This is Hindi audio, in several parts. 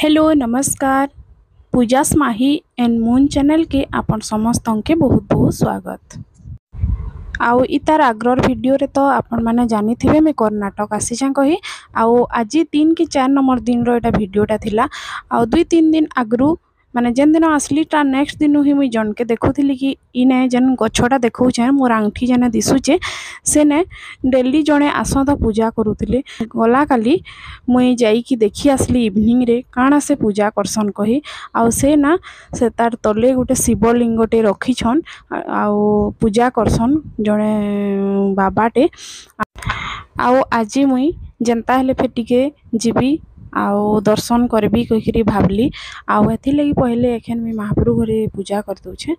हेलो नमस्कार। पूजा स्माही एंड मून चैनल के आपण समस्त के बहुत बहुत स्वागत। आउ इतार आग्रर वीडियो रे तो आपण माने जानी थिबे मैं कर्नाटक आसी जा कही आउ आज 3 कि 4 नंबर दिन रो एटा वीडियोटा थिला। आउ 2-3 दिन आगरू माने जेन दिन आसली ता नेक्स्ट दिन ही मुई जन के देखुथिली कि इने जेन गछटा देखौछे मोर आंगठी जेने दिसुचे सेने डेली जने आसंत पूजा करूथिले। गला काली मुई जाई कि देखि आसली इवनिंग रे काना से पूजा करसन कही आउ से ना से तार तले गोटे शिवलिंगटे रखिछन आउ पूजा करसन जड़े बाबाटे। आउ आज मुई जेनता हेले फिर टिके जीवी आउ दर्शन करबी कहिकरी भाबली आउ एथि लगी पहले एखन मैं महाप्रभु घरे पूजा कर दउछे।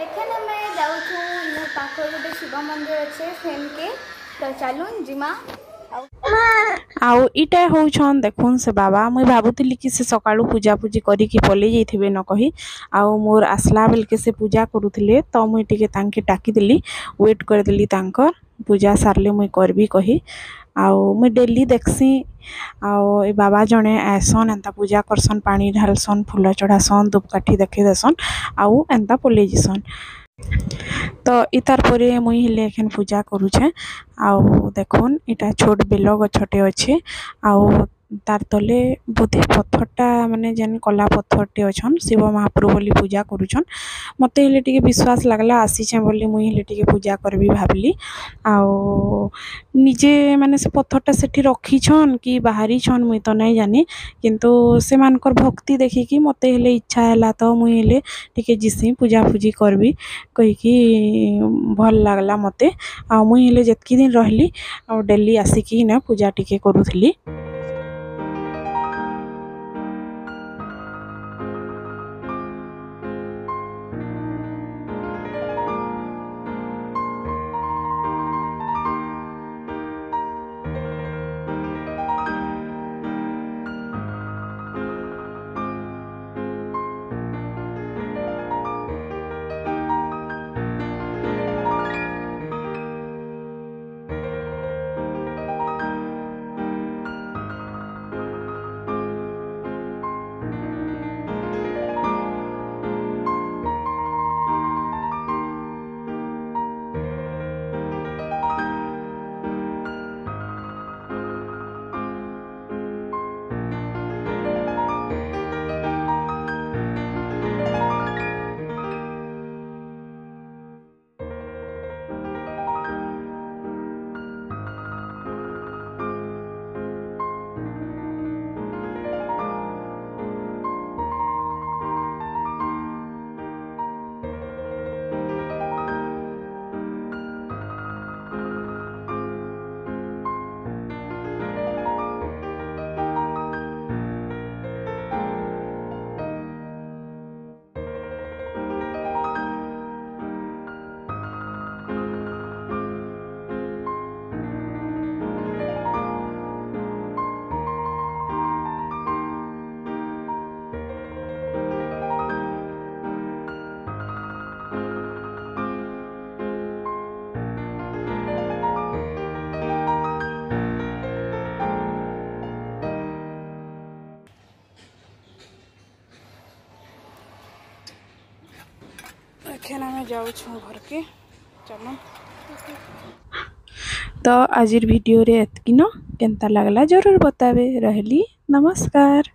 एखन मैं जाऊँ इन पाख गोटे शिव मंदिर अच्छे फेम के तो चलून जिमा आउ इटा होउछन देखुन से बाबा मुई भाबुतिली कि से सकाळु पूजा पूजी करी कि पले जाइथिबे न कही आउ मोर आसला बेल के से पूजा करूथिले तो मुई टिके तांके टाकी देली वेट कर देली तांकर पूजा सारले मुई करबी कही आउ मुई डेली देखसी आउ ए बाबा जने आसन एंता पूजा करसन पानी ढालसन फूल चढ़ासन धूपकाठी देखि देसन आउ एंता पले जिसन। तो इतार परे मुई हेले एखन पूजा करूछे आउ देखुन इटा छोट बेल गछटे अच्छे आउ तार तले बोधे पत्थरटा माने जेन कला पत्थरटे अछन शिव महाप्रभु बोली पूजा करूछन। मते हेले टिके विश्वास लागला आसीछे बोली मुई हेले टिके पूजा करबी भाबली आउ निजे माने से पत्थरटा सेठी रखिछन कि बाहरी छन मुई तो नहीं जानी किंतु से मानकर भक्ति देखि कि मते हेले इच्छा हैला तो मुई हेले टिके जिसी पूजा पूजी करबी कही कि भल लागला मते आ मुई हेले जेतकी दिन रहली आ डेली आसिकी ना पूजा टिके करूथली। एखन आमे जाऊ घर के चलो तो आज वीडियो रे एतकी न केनता लागला जरूर बतावे रहली। नमस्कार।